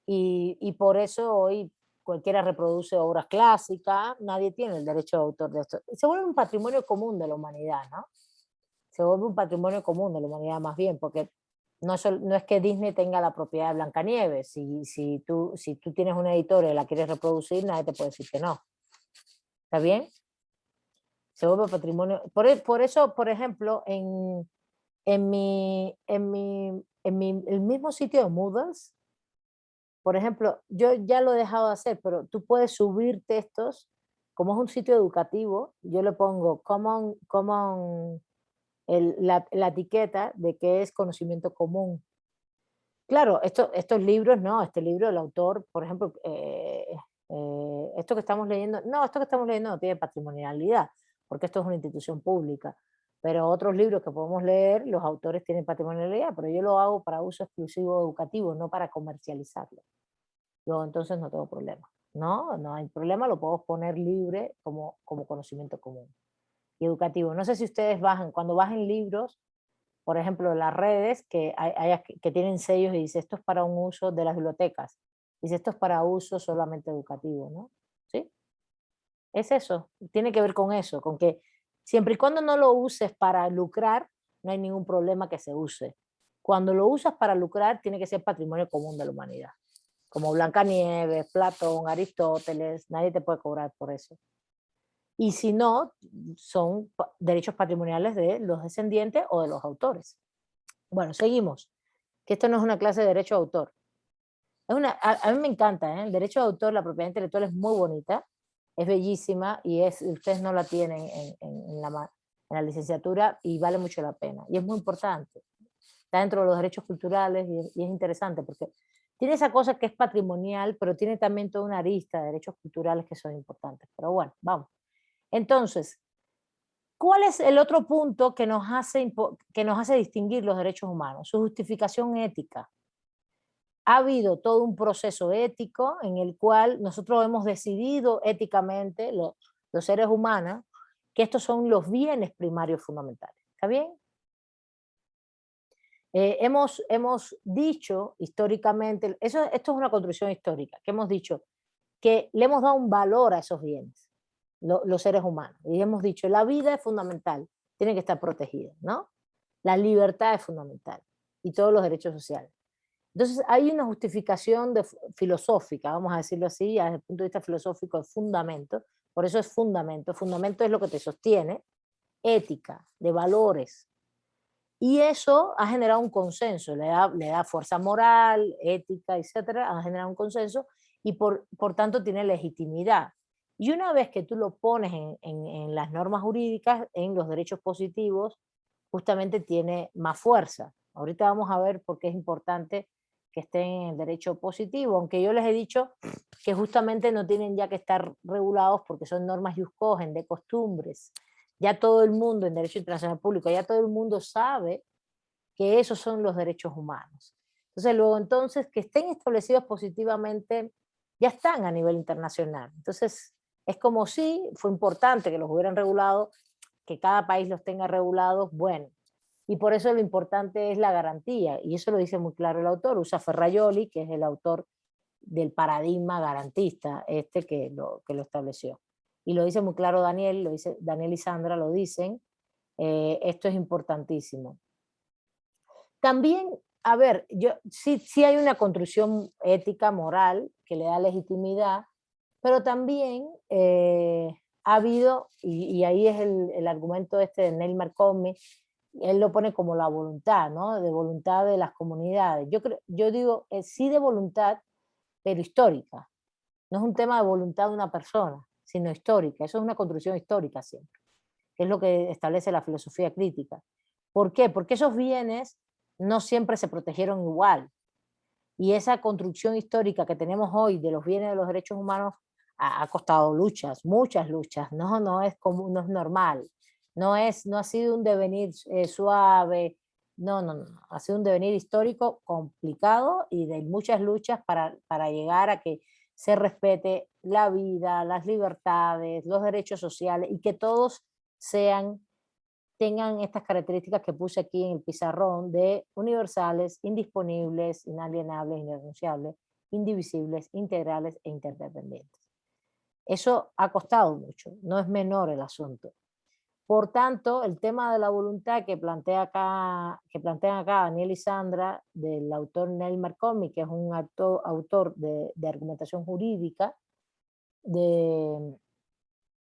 Speaker 1: Y por eso hoy cualquiera reproduce obras clásicas, nadie tiene el derecho de autor de esto. Se vuelve un patrimonio común de la humanidad, ¿no? Se vuelve un patrimonio común de la humanidad más bien, porque no es que Disney tenga la propiedad de Blancanieves. Si tú tienes una editora y la quieres reproducir, nadie te puede decir que no. ¿Está bien? Se vuelve patrimonio. Por eso, por ejemplo, el mismo sitio de Moodles, por ejemplo, yo ya lo he dejado de hacer, pero tú puedes subir textos, como es un sitio educativo, yo le pongo la etiqueta de que es conocimiento común. Claro, estos libros no, este libro, el autor, por ejemplo, esto que estamos leyendo no tiene patrimonialidad, porque esto es una institución pública, pero otros libros que podemos leer, los autores tienen patrimonialidad, pero yo lo hago para uso exclusivo educativo, no para comercializarlo. Yo entonces no tengo problema. No hay problema, lo puedo poner libre como conocimiento común y educativo. No sé si ustedes cuando bajen libros, por ejemplo, las redes que tienen sellos y dice esto es para un uso de las bibliotecas, dice esto es para uso solamente educativo, ¿no? ¿Sí? Es eso, tiene que ver con eso, con que siempre y cuando no lo uses para lucrar, no hay ningún problema que se use. Cuando lo usas para lucrar, tiene que ser patrimonio común de la humanidad. Como Blancanieves, Platón, Aristóteles, nadie te puede cobrar por eso. Y si no, son derechos patrimoniales de los descendientes o de los autores. Bueno, seguimos. Que esto no es una clase de derecho de autor. A mí me encanta, ¿eh? El derecho de autor, la propiedad intelectual es muy bonita, es bellísima y ustedes no la tienen en la licenciatura y vale mucho la pena. Y es muy importante. Está dentro de los derechos culturales y es interesante porque tiene esa cosa que es patrimonial, pero tiene también toda una arista de derechos culturales que son importantes. Pero bueno, vamos. Entonces, ¿cuál es el otro punto que nos hace distinguir los derechos humanos? Su justificación ética. Ha habido todo un proceso ético en el cual nosotros hemos decidido éticamente, los seres humanos, que estos son los bienes primarios fundamentales. ¿Está bien? Hemos dicho históricamente, esto es una construcción histórica, que hemos dicho que le hemos dado un valor a esos bienes, los seres humanos, y hemos dicho la vida es fundamental, tiene que estar protegida, ¿no? La libertad es fundamental. y todos los derechos sociales. Entonces hay una justificación filosófica, vamos a decirlo así, desde el punto de vista filosófico, de fundamento, por eso es fundamento. Fundamento es lo que te sostiene, ética, de valores. Y eso ha generado un consenso, le da fuerza moral, ética, etcétera, ha generado un consenso y por tanto tiene legitimidad. Y una vez que tú lo pones en las normas jurídicas, en los derechos positivos, justamente tiene más fuerza. Ahorita vamos a ver por qué es importante que estén en el derecho positivo, aunque yo les he dicho que justamente no tienen ya que estar regulados porque son normas jus cogens, de costumbres. Ya todo el mundo en derecho internacional público, ya todo el mundo sabe que esos son los derechos humanos. Entonces, luego entonces, que estén establecidos positivamente, ya están a nivel internacional. Entonces, es como si fue importante que los hubieran regulado, que cada país los tenga regulados, bueno. Y por eso lo importante es la garantía, y eso lo dice muy claro el autor, usa Ferrajoli, que es el autor del paradigma garantista, que lo estableció. Y lo dice muy claro Daniel, lo dice Daniel y Sandra, lo dicen, esto es importantísimo. También, a ver, sí hay una construcción ética, moral, que le da legitimidad, pero también ha habido, y ahí es el argumento de Neil Marconi, él lo pone como la voluntad, ¿no? De voluntad de las comunidades. Yo digo, sí de voluntad, pero histórica. No es un tema de voluntad de una persona, sino histórica. Eso es una construcción histórica siempre, que es lo que establece la filosofía crítica. ¿Por qué? Porque esos bienes no siempre se protegieron igual. Y esa construcción histórica que tenemos hoy de los bienes de los derechos humanos ha costado luchas, muchas luchas. No es normal. No ha sido un devenir suave. No. Ha sido un devenir histórico complicado y de muchas luchas para llegar a que se respete la vida, las libertades, los derechos sociales y que todos tengan estas características que puse aquí en el pizarrón de universales, indisponibles, inalienables, irrenunciables, indivisibles, integrales e interdependientes. Eso ha costado mucho, no es menor el asunto. Por tanto, el tema de la voluntad que plantean acá Daniel y Sandra, del autor Neil Marconi, que es un autor de argumentación jurídica,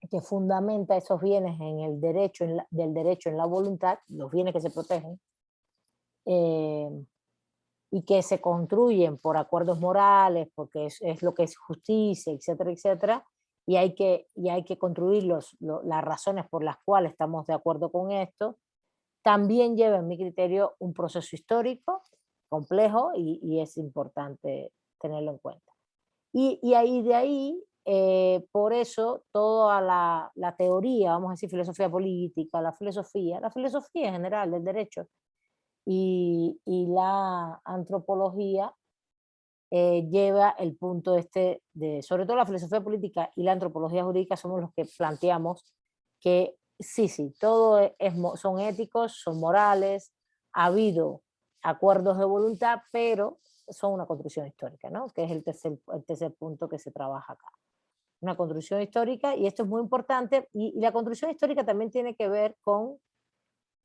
Speaker 1: que fundamenta esos bienes en el derecho, del derecho en la voluntad, los bienes que se protegen, y que se construyen por acuerdos morales, porque es lo que es justicia, etcétera, etcétera, y hay que construir las razones por las cuales estamos de acuerdo con esto, también lleva en mi criterio un proceso histórico complejo y es importante tenerlo en cuenta. Y ahí de ahí, por eso toda la teoría, vamos a decir filosofía política, la filosofía en general del derecho y la antropología lleva el punto sobre todo la filosofía política y la antropología jurídica somos los que planteamos que sí, todo son éticos, son morales, ha habido acuerdos de voluntad, pero son una construcción histórica, ¿no? Que es el tercer punto que se trabaja acá. Una construcción histórica, y esto es muy importante, y la construcción histórica también tiene que ver con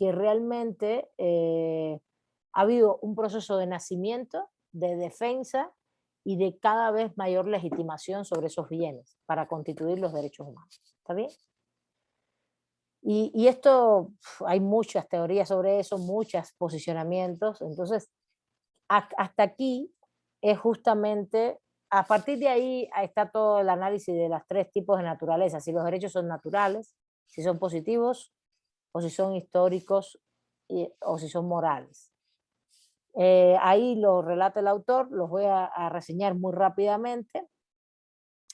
Speaker 1: que realmente ha habido un proceso de nacimiento, de defensa y de cada vez mayor legitimación sobre esos bienes para constituir los derechos humanos. ¿Está bien? Y esto, hay muchas teorías sobre eso, muchos posicionamientos, entonces hasta aquí es justamente, a partir de ahí está todo el análisis de los tres tipos de naturaleza, si los derechos son naturales, si son positivos, o si son históricos, o si son morales. Ahí lo relata el autor, los voy a reseñar muy rápidamente.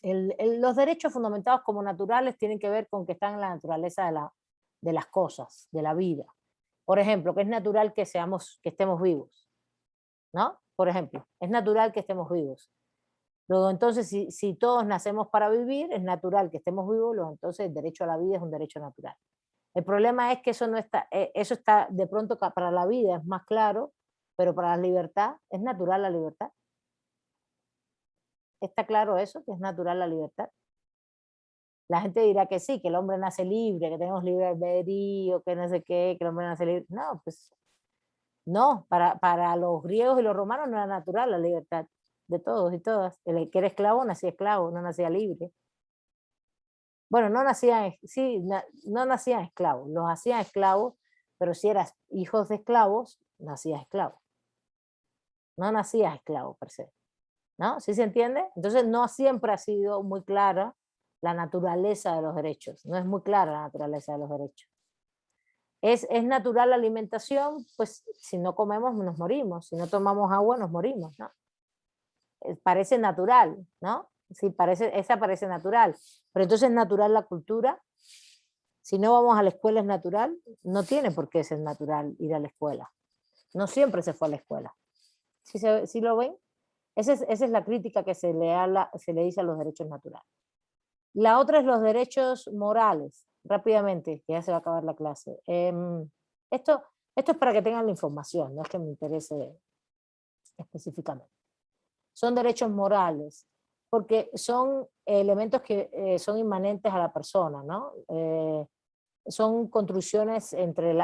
Speaker 1: Los derechos fundamentados como naturales tienen que ver con que están en la naturaleza de las cosas, de la vida. Por ejemplo, que es natural que estemos vivos, ¿no? Por ejemplo, es natural que estemos vivos. Luego, entonces, si todos nacemos para vivir, es natural que estemos vivos, luego, entonces el derecho a la vida es un derecho natural. El problema es que eso está de pronto para la vida es más claro, pero para la libertad, ¿es natural la libertad? ¿Está claro eso, que es natural la libertad? La gente dirá que sí, que el hombre nace libre, que tenemos libre albedrío, que no sé qué, que el hombre nace libre. No, pues No, para los griegos y los romanos no era natural la libertad de todos y todas. El que era esclavo nacía esclavo, no nacía libre. Bueno, no nacían, sí, no nacían esclavos, los hacían esclavos, pero si eras hijos de esclavos, nacías esclavo. No nacías esclavo per se, ¿no? ¿Sí se entiende? Entonces no siempre ha sido muy clara la naturaleza de los derechos, no es muy clara la naturaleza de los derechos. ¿Es natural la alimentación? Pues si no comemos nos morimos, si no tomamos agua nos morimos, ¿no? Parece natural, ¿no? Sí, esa parece natural, pero entonces es natural la cultura. Si no vamos a la escuela es natural, no tiene por qué ser natural ir a la escuela. No siempre se fue a la escuela. ¿Sí lo ven? Esa es la crítica que se le dice a los derechos naturales. La otra es los derechos morales. Rápidamente, que ya se va a acabar la clase. Esto es para que tengan la información, no es que me interese específicamente. Son derechos morales, porque son elementos que son inmanentes a la persona, ¿no? Son construcciones entre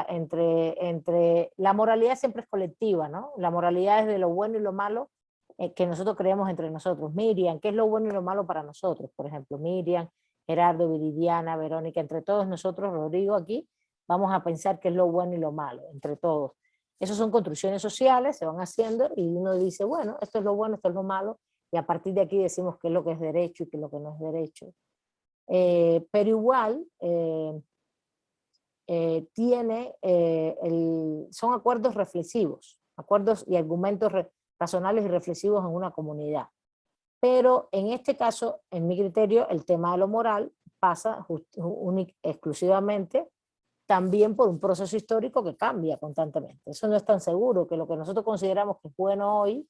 Speaker 1: la moralidad siempre es colectiva, ¿no? La moralidad es de lo bueno y lo malo que nosotros creemos entre nosotros. Miriam, ¿qué es lo bueno y lo malo para nosotros? Por ejemplo, Miriam, Gerardo, Viridiana, Verónica, entre todos nosotros, Rodrigo aquí, vamos a pensar qué es lo bueno y lo malo, entre todos. Esas son construcciones sociales, se van haciendo y uno dice, bueno, esto es lo bueno, esto es lo malo, y a partir de aquí decimos qué es lo que es derecho y qué es lo que no es derecho. Pero igual, son acuerdos reflexivos, acuerdos y argumentos razonables y reflexivos en una comunidad. Pero en este caso, en mi criterio, el tema de lo moral pasa exclusivamente también por un proceso histórico que cambia constantemente. Eso no es tan seguro, que lo que nosotros consideramos que es bueno hoy,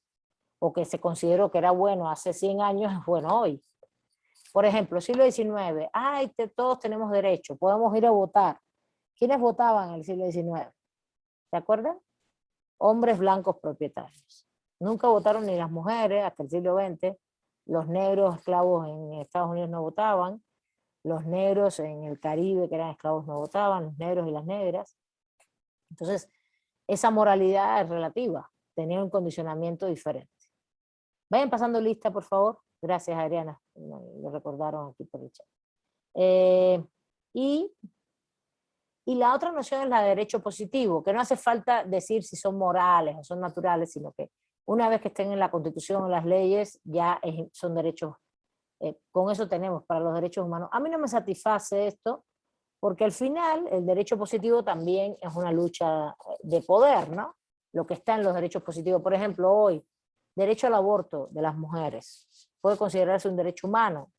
Speaker 1: o que se consideró que era bueno hace 100 años, es bueno hoy. Por ejemplo, siglo XIX, todos tenemos derecho, podemos ir a votar. ¿Quiénes votaban en el siglo XIX? ¿Se acuerdan? Hombres blancos propietarios. Nunca votaron ni las mujeres hasta el siglo XX. Los negros esclavos en Estados Unidos no votaban. Los negros en el Caribe, que eran esclavos, no votaban. Los negros y las negras. Entonces, esa moralidad es relativa. Tenía un condicionamiento diferente. Vayan pasando lista, por favor. Gracias, Adriana. Lo recordaron aquí por el chat. Y la otra noción es la de derecho positivo, que no hace falta decir si son morales o son naturales, sino que una vez que estén en la Constitución o las leyes, ya son derechos, con eso tenemos para los derechos humanos. A mí no me satisface esto, porque al final el derecho positivo también es una lucha de poder, ¿no? Lo que está en los derechos positivos. Por ejemplo, hoy, derecho al aborto de las mujeres puede considerarse un derecho humano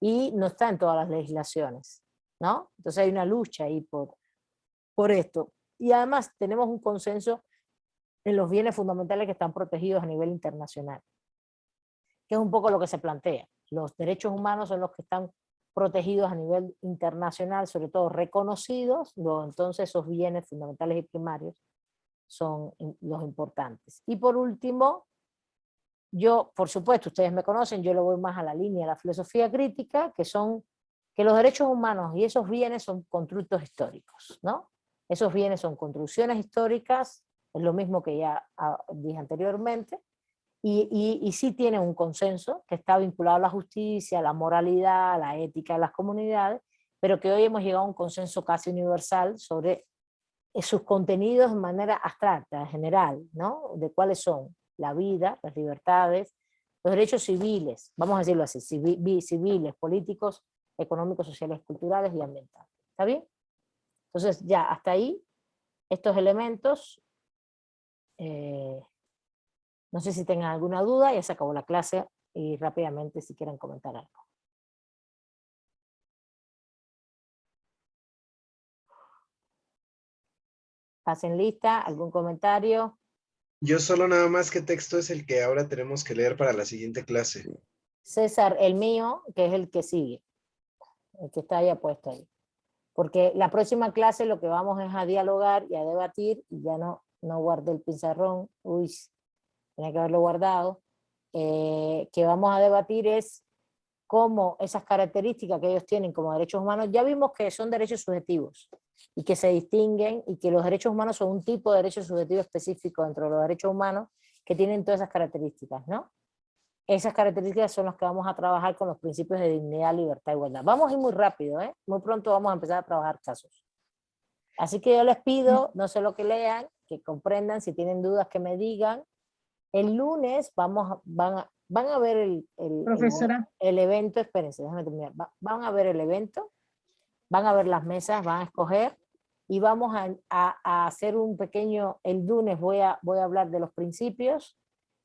Speaker 1: y no está en todas las legislaciones, ¿no? Entonces hay una lucha ahí por esto. Y además tenemos un consenso en los bienes fundamentales que están protegidos a nivel internacional, que es un poco lo que se plantea. Los derechos humanos son los que están protegidos a nivel internacional, sobre todo reconocidos, luego entonces esos bienes fundamentales y primarios son los importantes. Y por último, yo, por supuesto, ustedes me conocen, yo le voy más a la línea de la filosofía crítica, que los derechos humanos y esos bienes son constructos históricos, ¿no? Esos bienes son construcciones históricas, es lo mismo que ya dije anteriormente, y sí tienen un consenso que está vinculado a la justicia, a la moralidad, a la ética de las comunidades, pero que hoy hemos llegado a un consenso casi universal sobre sus contenidos de manera abstracta, general, ¿no? De cuáles son la vida, las libertades, los derechos civiles, vamos a decirlo así, civiles, políticos, económicos, sociales, culturales y ambientales. ¿Está bien? Entonces ya, hasta ahí, estos elementos, no sé si tengan alguna duda, ya se acabó la clase y rápidamente si quieren comentar algo. Pasen lista, algún comentario.
Speaker 6: Yo solo nada más qué texto es el que ahora tenemos que leer para la siguiente clase.
Speaker 1: César, el mío, que es el que sigue, el que está ahí puesto ahí. Porque la próxima clase lo que vamos es a dialogar y a debatir, y ya no guardé el pizarrón, uy, tenía que haberlo guardado, que vamos a debatir es cómo esas características que ellos tienen como derechos humanos, ya vimos que son derechos subjetivos, y que se distinguen y que los derechos humanos son un tipo de derecho subjetivo específico dentro de los derechos humanos que tienen todas esas características, ¿no? Esas características son las que vamos a trabajar con los principios de dignidad, libertad y igualdad. Vamos a ir muy rápido, ¿eh? Muy pronto vamos a empezar a trabajar casos. Así que yo les pido, no sé lo que lean, que comprendan, si tienen dudas que me digan. El lunes van a ver
Speaker 3: Profesora.
Speaker 1: el evento, espérense, déjame terminar. Van a ver el evento, van a ver las mesas, van a escoger y vamos a hacer un pequeño, el lunes voy a hablar de los principios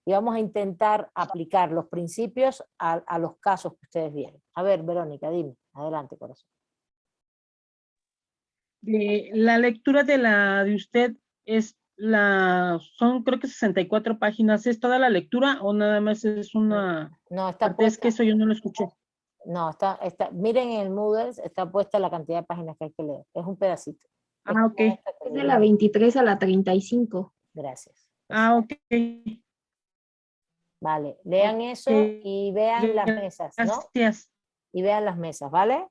Speaker 1: y vamos a intentar aplicar los principios a los casos que ustedes vieron. A ver, Verónica, dime, adelante, corazón.
Speaker 3: La lectura de usted es son creo que 64 páginas. ¿Es toda la lectura o nada más es una
Speaker 1: No, está
Speaker 3: parte? Es que
Speaker 1: puesta,
Speaker 3: eso yo no lo escuché.
Speaker 1: no, miren en el Moodle, está puesta la cantidad de páginas que hay que leer. Es un pedacito. Es
Speaker 3: Ah,
Speaker 1: como
Speaker 3: ok.
Speaker 1: esta que
Speaker 2: Es de
Speaker 1: leí.
Speaker 2: la 23 a la 35.
Speaker 1: Gracias.
Speaker 3: Ah, ok.
Speaker 1: Vale, lean eso
Speaker 3: Ok.
Speaker 1: y vean las mesas, ¿no?
Speaker 3: Gracias.
Speaker 1: Y vean las mesas, ¿vale?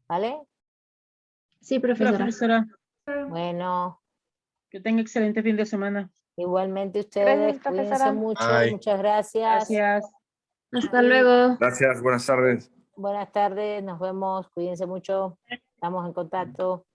Speaker 1: ¿Vale?
Speaker 2: Sí, profesora.
Speaker 3: Profesora,
Speaker 1: Bueno,
Speaker 3: que tenga excelente fin de semana.
Speaker 1: igualmente ustedes,
Speaker 4: Gracias,
Speaker 1: cuídense
Speaker 4: profesora.
Speaker 1: mucho,
Speaker 6: Bye.
Speaker 1: muchas gracias.
Speaker 3: Gracias.
Speaker 2: Hasta luego.
Speaker 6: Gracias, buenas tardes.
Speaker 1: Buenas tardes, nos vemos, cuídense mucho, estamos en contacto.